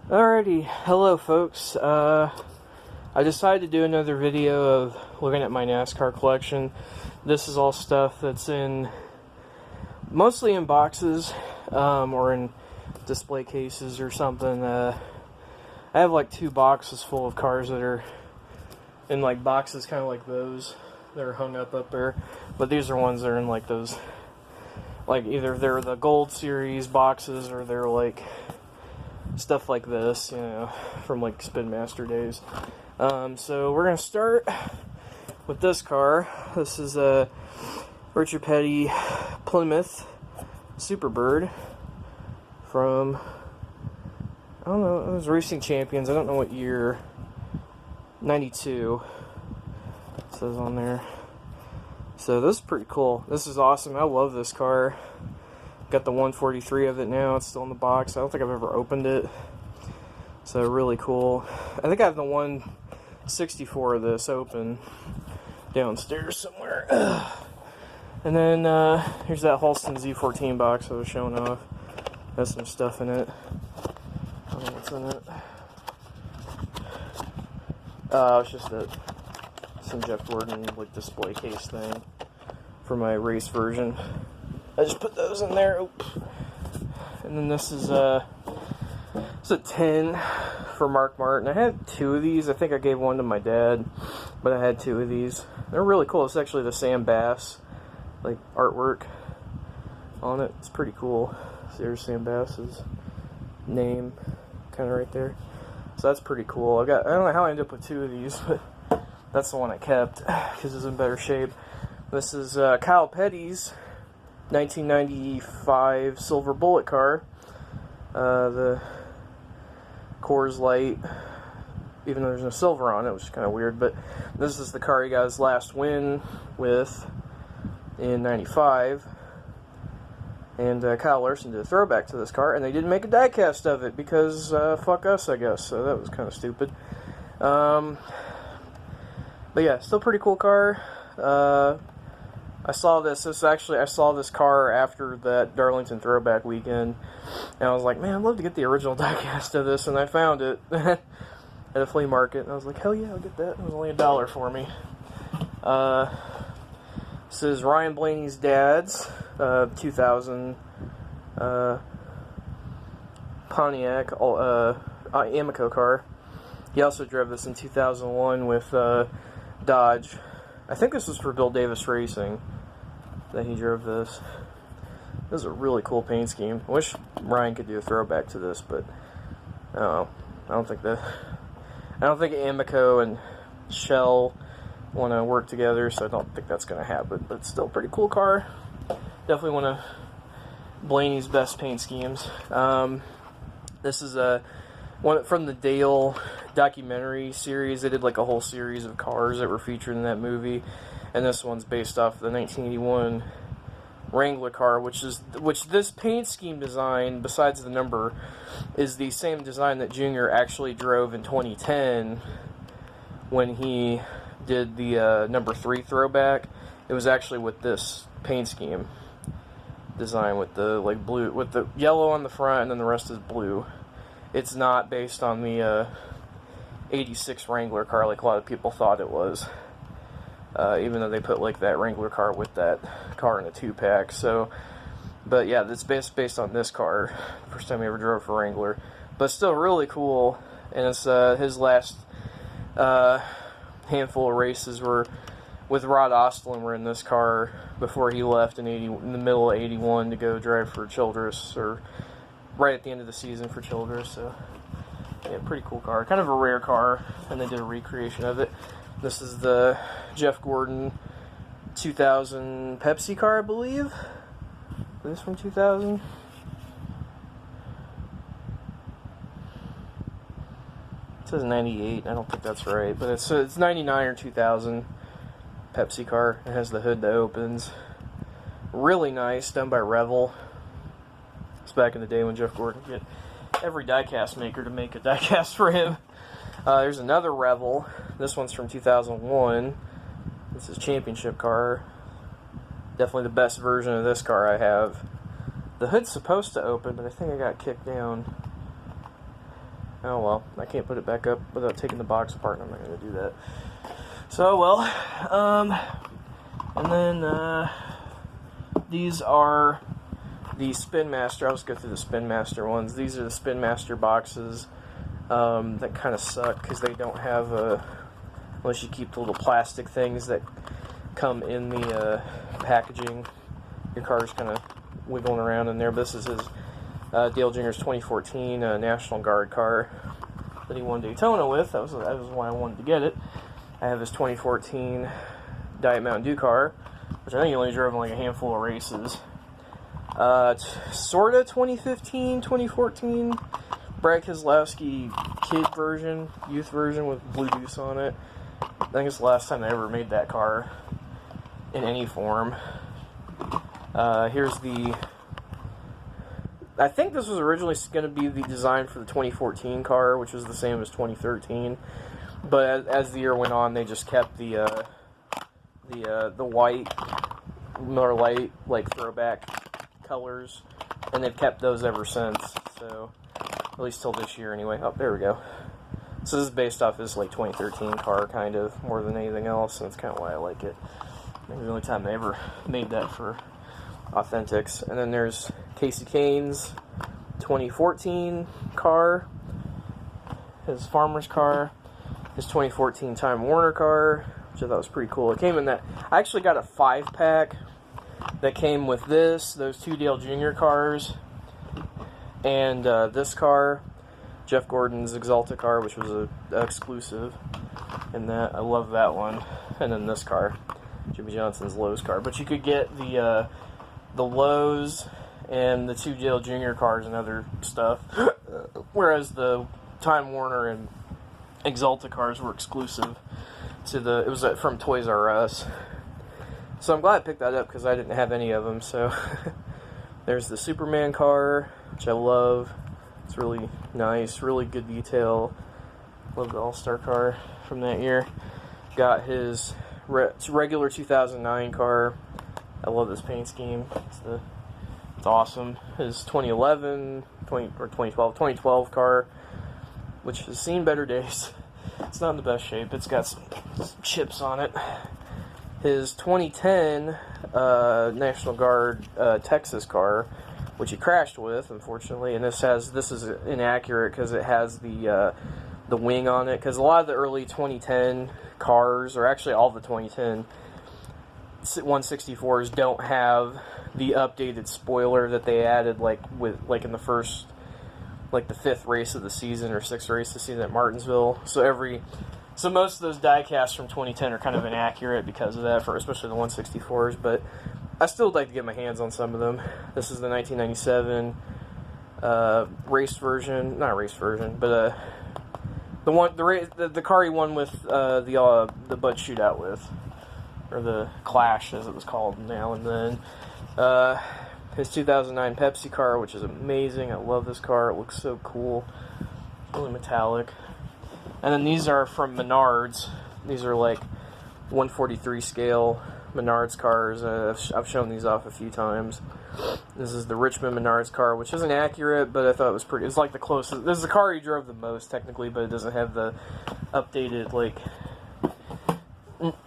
Alrighty, hello folks. I decided to do another video of looking at my NASCAR collection. This is all stuff that's mostly in boxes, or in display cases or something. I have like 2 boxes full of cars that are in like boxes kind of like those. They're hung up there. But these are ones that are in like those, like either they're the Gold Series boxes or they're like stuff like this, you know, from like Spin Master days. So we're gonna start with this car. This is a Richard Petty Plymouth Superbird from, I don't know, it was Racing Champions. I don't know what year. 92 it says on there. So this is pretty cool. This is awesome. I love this car. Got the 143 of it now. It's still in the box. I don't think I've ever opened it. So really cool. I think I have the 164 of this open downstairs somewhere. And then here's that Halston Z14 box I was showing off. Has some stuff in it. I don't know what's in it. It's just some Jeff Gordon like display case thing for my race version. I just put those in there. Oops. And then this is it's a 10 for Mark Martin. I had 2 of these. I think I gave one to my dad, but I had 2 of these. They're really cool. It's actually the Sam Bass like artwork on it. It's pretty cool. So there's Sam Bass's name kind of right there. So that's pretty cool. I don't know how I ended up with 2 of these, but that's the one I kept because it's in better shape. This is Kyle Petty's 1995 Silver Bullet car. The Coors Light, even though there's no silver on it, which is kind of weird, but this is the car he got his last win with in 95. And Kyle Larson did a throwback to this car, and they didn't make a diecast of it because fuck us, I guess. So that was kind of stupid. But yeah, still pretty cool car. I saw this. I saw this car after that Darlington throwback weekend, and I was like, man, I'd love to get the original diecast of this, and I found it at a flea market, and I was like, hell yeah, I'll get that. It was only $1 for me. This is Ryan Blaney's dad's 2000 Pontiac Amoco car. He also drove this in 2001 with Dodge. I think this was for Bill Davis Racing that he drove this. This is a really cool paint scheme. I wish Ryan could do a throwback to this, but I don't think Amoco and Shell want to work together, so I don't think that's going to happen. But it's still a pretty cool car. Definitely one of Blaney's best paint schemes. This is one from the Dale documentary series. They did like a whole series of cars that were featured in that movie, and this one's based off the 1981 Wrangler car, which this paint scheme design, besides the number, is the same design that Junior actually drove in 2010 when he did the number 3 throwback. It was actually with this paint scheme design with the like blue, with the yellow on the front, and then the rest is blue. It's not based on the 86 Wrangler car like a lot of people thought it was, even though they put like that Wrangler car with that car in a 2-pack. So, but yeah, it's based on this car. First time he ever drove for Wrangler, but still really cool. And it's his last handful of races were with Rod Ostlin were in this car before he left in the middle of 81 to go drive for Childress, or right at the end of the season for Childress. So yeah, pretty cool car, kind of a rare car, and they did a recreation of it. This is the Jeff Gordon 2000 Pepsi car, I believe. Is this from 2000? It says 98. I don't think that's right, but it's 99 or 2000 Pepsi car. It has the hood that opens. Really nice, done by Revel. It's back in the day when Jeff Gordon could get every diecast maker to make a diecast for him. There's another Revel. This one's from 2001. This is a championship car. Definitely the best version of this car I have. The hood's supposed to open, but I think I got kicked down. Oh well, I can't put it back up without taking the box apart, and I'm not going to do that. So, well, and then, these are the Spin Master. I'll just go through the Spin Master ones. These are the Spin Master boxes, that kind of suck, because they don't have unless you keep the little plastic things that come in the, packaging. Your car's kind of wiggling around in there, but this is his, Dale Jr.'s 2014, National Guard car that he won Daytona with. That was why I wanted to get it. I have his 2014 Diet Mountain Dew car, which I think he only drove in like a handful of races. Sorta 2015, 2014, Brad Keselowski kid version, youth version with blue deuce on it. I think it's the last time they ever made that car in any form. Here's the... I think this was originally going to be the design for the 2014 car, which was the same as 2013. But as the year went on, they just kept the white, more light, like throwback colors, and they've kept those ever since. So at least till this year, anyway. Oh, there we go. So this is based off this like 2013 car, kind of more than anything else, and that's kind of why I like it. I think the only time they ever made that for Authentics. And then there's Casey Kane's 2014 car, his farmer's car, his 2014 Time Warner car, which I thought was pretty cool. It came in that, I actually got a 5-pack that came with this, those two Dale Jr. cars, and this car, Jeff Gordon's Exalta car, which was an exclusive, and that, I love that one, and then this car, Jimmy Johnson's Lowe's car. But you could get the Lowe's and the two Dale Jr. cars and other stuff, whereas the Time Warner and Exalta cars were exclusive to it was from Toys R Us. So I'm glad I picked that up because I didn't have any of them. So there's the Superman car, which I love. It's really nice, really good detail. Love the All-Star car from that year. Got his regular 2009 car. I love this paint scheme. It's awesome. His 2012 car, which has seen better days. It's not in the best shape. It's got some chips on it. His 2010 National Guard Texas car, which he crashed with, unfortunately. And this is inaccurate because it has the wing on it. Because a lot of the early 2010 cars, or actually all the 2010 164s, don't have the updated spoiler that they added in the first, like the 5th race of the season or 6th race of the season at Martinsville. So most of those die-casts from 2010 are kind of inaccurate because of that, especially the 164s, but I still would like to get my hands on some of them. This is the 1997 race version, not race version, but the car he won with the Bud Shootout with, or the Clash as it was called now and then. His 2009 Pepsi car, which is amazing. I love this car. It looks so cool. It's really metallic. And then these are from Menards. These are like 143 scale Menards cars. I've shown these off a few times. This is the Richmond Menards car, which isn't accurate, but I thought it was pretty. It's like the closest. This is the car he drove the most, technically, but it doesn't have the updated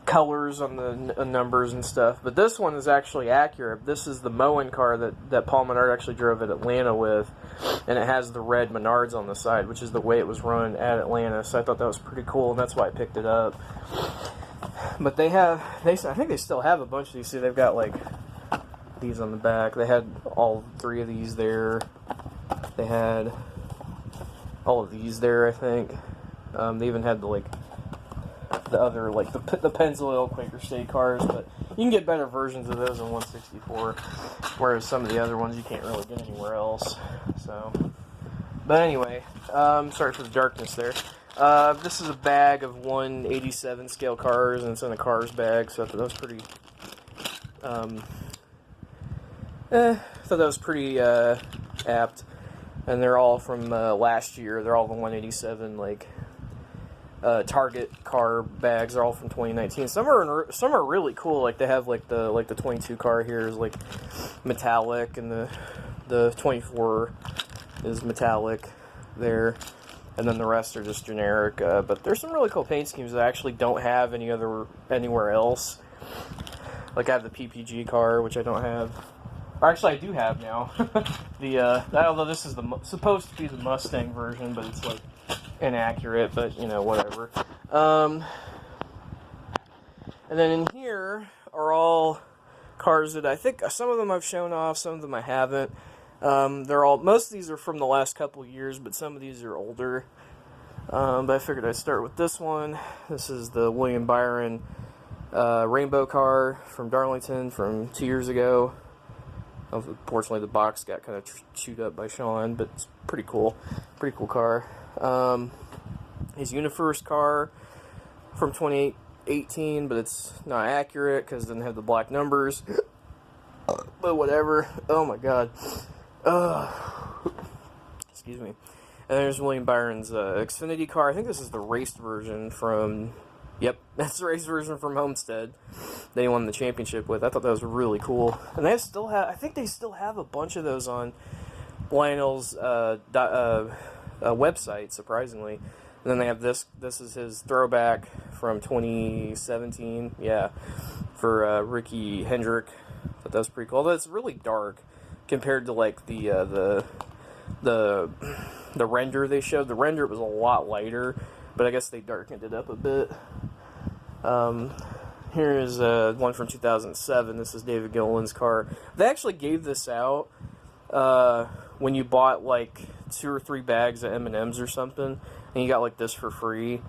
colors on the numbers and stuff. But this one is actually accurate. This is the Moen car that Paul Menard actually drove at Atlanta with, and it has the red Menards on the side, which is the way it was run at Atlanta. So I thought that was pretty cool, and that's why I picked it up. But I think they still have a bunch of these. See, they've got like these on the back. They had all 3 of these there. They had all of these there, I think. They even had the other, like the Pennzoil Quaker State cars, but you can get better versions of those in 164, whereas some of the other ones you can't really get anywhere else. So, but anyway, sorry for the darkness there. This is a bag of 187 scale cars, and it's in a cars bag, so I thought that was pretty, apt. And they're all from last year. They're all the 187 Target car bags. Are all from 2019. Some are really cool. Like they have the 22 car here is metallic, and the 24 is metallic there. and then the rest are just generic. But there's some really cool paint schemes that I actually don't have anywhere else. Like I have the PPG car, which I don't have. Or actually, I do have now. Although this is supposed to be the Mustang version, but it's like inaccurate. But you know, whatever. And then in here are all cars that I think some of them I've shown off, some of them I haven't. Most of these are from the last couple years, but some of these are older. But I figured I'd start with this one. This is the William Byron rainbow car from Darlington from 2 years ago. Unfortunately, the box got kind of chewed up by Sean, but it's pretty cool. Pretty cool car. His UniFirst car from 2018, but it's not accurate because it doesn't have the black numbers. But whatever. Oh my god. Excuse me. And there's William Byron's Xfinity car. I think this is the raced version from... Yep, that's the race version from Homestead. They won the championship with. I thought that was really cool. And I think they still have a bunch of those on Lionel's website, surprisingly. And then they have this. This is his throwback from 2017. Yeah, for Ricky Hendrick. I thought that was pretty cool. Although it's really dark compared to like the render they showed. The render was a lot lighter, but I guess they darkened it up a bit. Here is one from 2007. This is David Gilliland's car. They actually gave this out when you bought like 2 or 3 bags of M&Ms or something, and you got like this for free.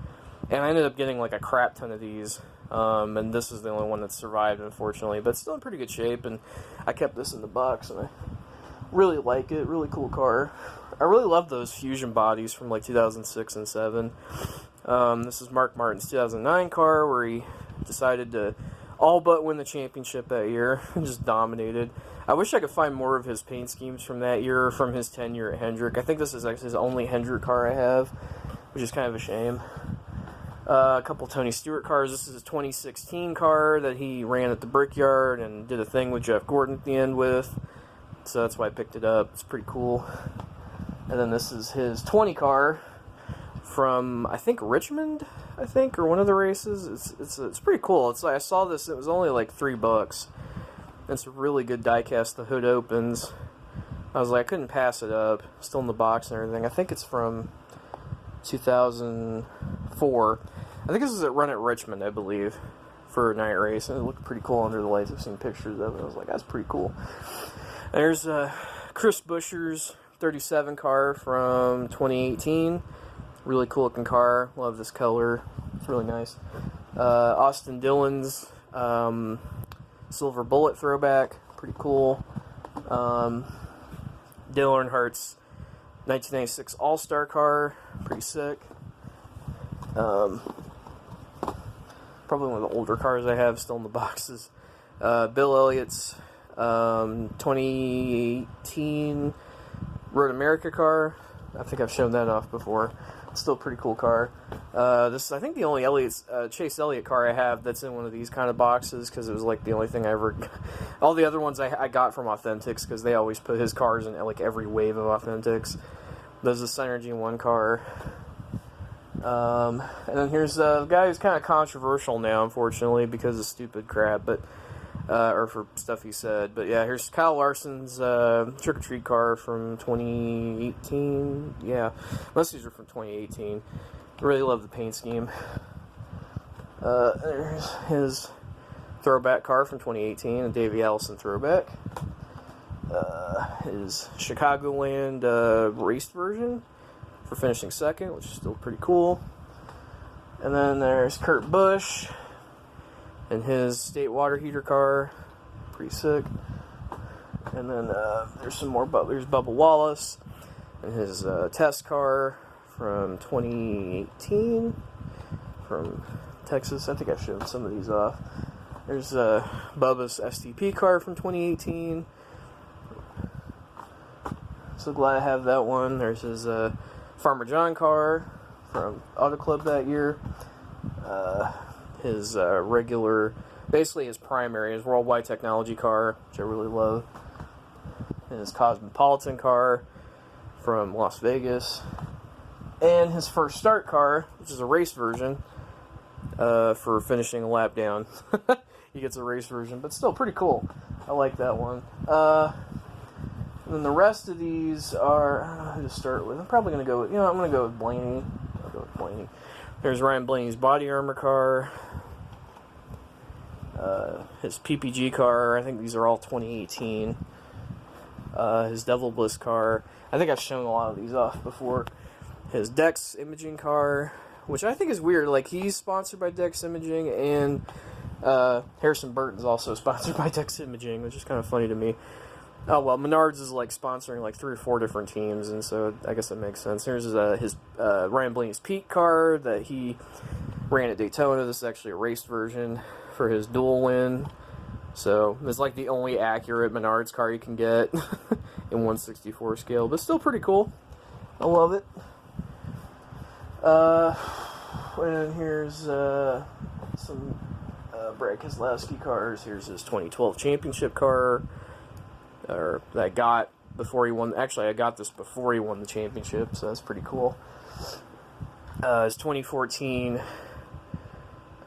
And I ended up getting like a crap ton of these, and this is the only one that survived, unfortunately, but still in pretty good shape. And I kept this in the box, and I really like it. Really cool car. I really love those Fusion bodies from like 2006 and 7. This is Mark Martin's 2009 car, where he decided to all but win the championship that year and just dominated. I wish I could find more of his paint schemes from that year, from his tenure at Hendrick. I think this is actually his only Hendrick car I have, which is kind of a shame. A couple Tony Stewart cars. This is his 2016 car that he ran at the Brickyard and did a thing with Jeff Gordon at the end with. So that's why I picked it up. It's pretty cool. And then this is his 20 car from, I think, Richmond, or one of the races. It's pretty cool. It's like, I saw this, it was only like $3. It's a really good diecast. The hood opens. I was like, I couldn't pass it up. Still in the box and everything. I think it's from 2004. I think this is a run at Richmond, I believe, for a night race. And it looked pretty cool under the lights. I've seen pictures of it. I was like, that's pretty cool. There's Chris Buescher's 37 car from 2018. Really cool looking car. Love this color. It's really nice. Austin Dillon's Silver Bullet throwback. Pretty cool. Dale Earnhardt's 1996 All-Star car. Pretty sick. Probably one of the older cars I have still in the boxes. Bill Elliott's 2018 Road America car. I think I've shown that off before. Still a pretty cool car. This is, I think, the only Chase Elliott car I have that's in one of these kind of boxes, because it was like the only thing I ever... All the other ones I got from Authentics, because they always put his cars in like every wave of Authentics. There's a Synergy 1 car. And then here's a guy who's kind of controversial now, unfortunately, because of stupid crap, but or for stuff he said. But yeah, here's Kyle Larson's Trick or Treat car from 2018. Yeah, most of these are from 2018. Really love the paint scheme. There's his throwback car from 2018, a Davey Allison throwback. His Chicagoland raced version for finishing second, which is still pretty cool. And then there's Kurt Busch and his state water heater car, pretty sick. And then there's some more. There's Bubba Wallace and his test car from 2018 from Texas. I think I showed some of these off. There's Bubba's STP car from 2018. So glad I have that one. There's his Farmer John car from Auto Club that year. His regular, basically his primary, his Worldwide Technology car, which I really love. And his Cosmopolitan car from Las Vegas. and his first start car, which is a race version, for finishing a lap down. He gets a race version, but still pretty cool. I like that one. And then the rest of these are, I don't know who to start with. I'm probably going to go with, I'm going to go with Blaney. I'll go with Blaney. There's Ryan Blaney's body armor car. His PPG car, I think these are all 2018. His Devil Bliss car. I think I've shown a lot of these off before. His Dex Imaging car, which I think is weird. Like, he's sponsored by Dex Imaging, and Harrison Burton's also sponsored by Dex Imaging, which is kind of funny to me. Oh, well, Menards is, like, sponsoring, like, 3 or 4 different teams, and so I guess that makes sense. Here's his Ryan Blaney's Pete car that he ran at Daytona. This is actually a race version for his dual win. So, it's, like, the only accurate Menards car you can get in 1/64 scale, but still pretty cool. I love it. And here's some Brad Keselowski cars. Here's his 2012 championship car. Or that I got before he won. Actually, I got this before he won the championship, so that's pretty cool. His 2014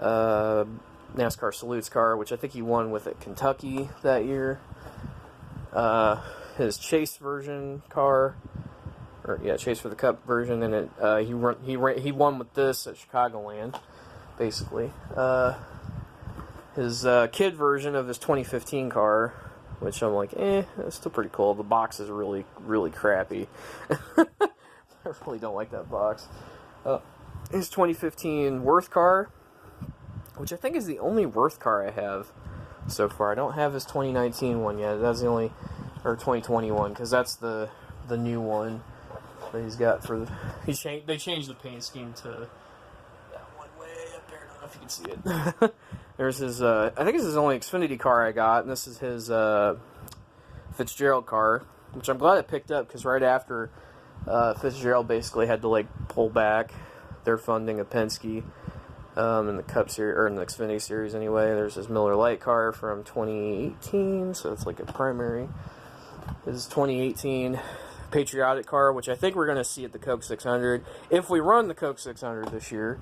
NASCAR Salutes car, which I think he won with at Kentucky that year. His Chase version car, or yeah, Chase for the Cup version, and he won with this at Chicagoland, basically. His kid version of his 2015 car, which I'm like, that's still pretty cool. The box is really, really crappy. I really don't like that box. His 2015 Worth car, which I think is the only Worth car I have so far. I don't have his 2019 one yet. That's the only, or 2021, because that's the new one that he's got for the. They changed the paint scheme to that one way up there. I don't know if you can see it. There's his, I think this is the only Xfinity car I got, and this is his Fitzgerald car, which I'm glad I picked up, because right after Fitzgerald basically had to, like, pull back their funding of Penske in the Cup Series, or in the Xfinity Series anyway. There's his Miller Lite car from 2018, so it's like a primary. This is 2018 Patriotic car, which I think we're going to see at the Coke 600, if we run the Coke 600 this year.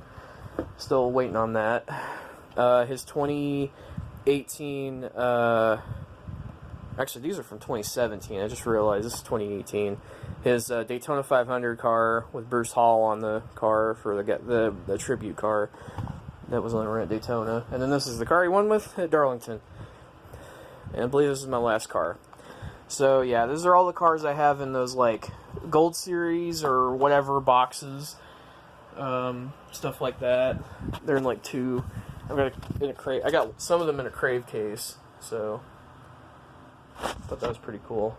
Still waiting on that. His 2018, actually these are from 2017, I just realized this is 2018. His Daytona 500 car with Bruce Hall on the car for the tribute car that was on at Daytona. And then this is the car he won with at Darlington. And I believe this is my last car. So yeah, these are all the cars I have in those, like, Gold Series or whatever boxes. Stuff like that. They're in, like, 2... I've got in a crate. I got some of them in a Crave case, so I thought that was pretty cool.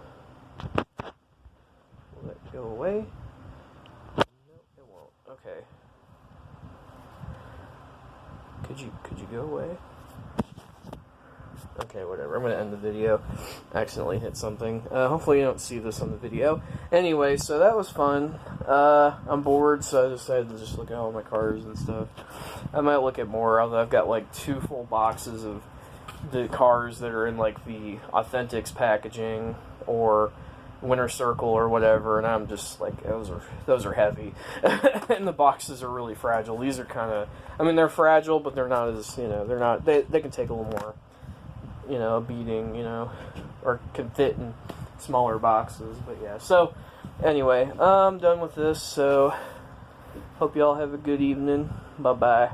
Will that go away? No, it won't. Okay. Could you go away? Okay, whatever. I'm gonna end the video. I accidentally hit something. Hopefully you don't see this on the video. Anyway, so that was fun. I'm bored, so I decided to just look at all my cars and stuff. I might look at more, although I've got like 2 full boxes of the cars that are in like the Authentics packaging or Winter Circle or whatever, and I'm just like, those are heavy. And the boxes are really fragile. These are kind of, I mean, they're fragile, but they're not as, they can take a little more, a beating, or can fit in smaller boxes. But yeah, so anyway, I'm done with this, so hope y'all have a good evening. Bye-bye.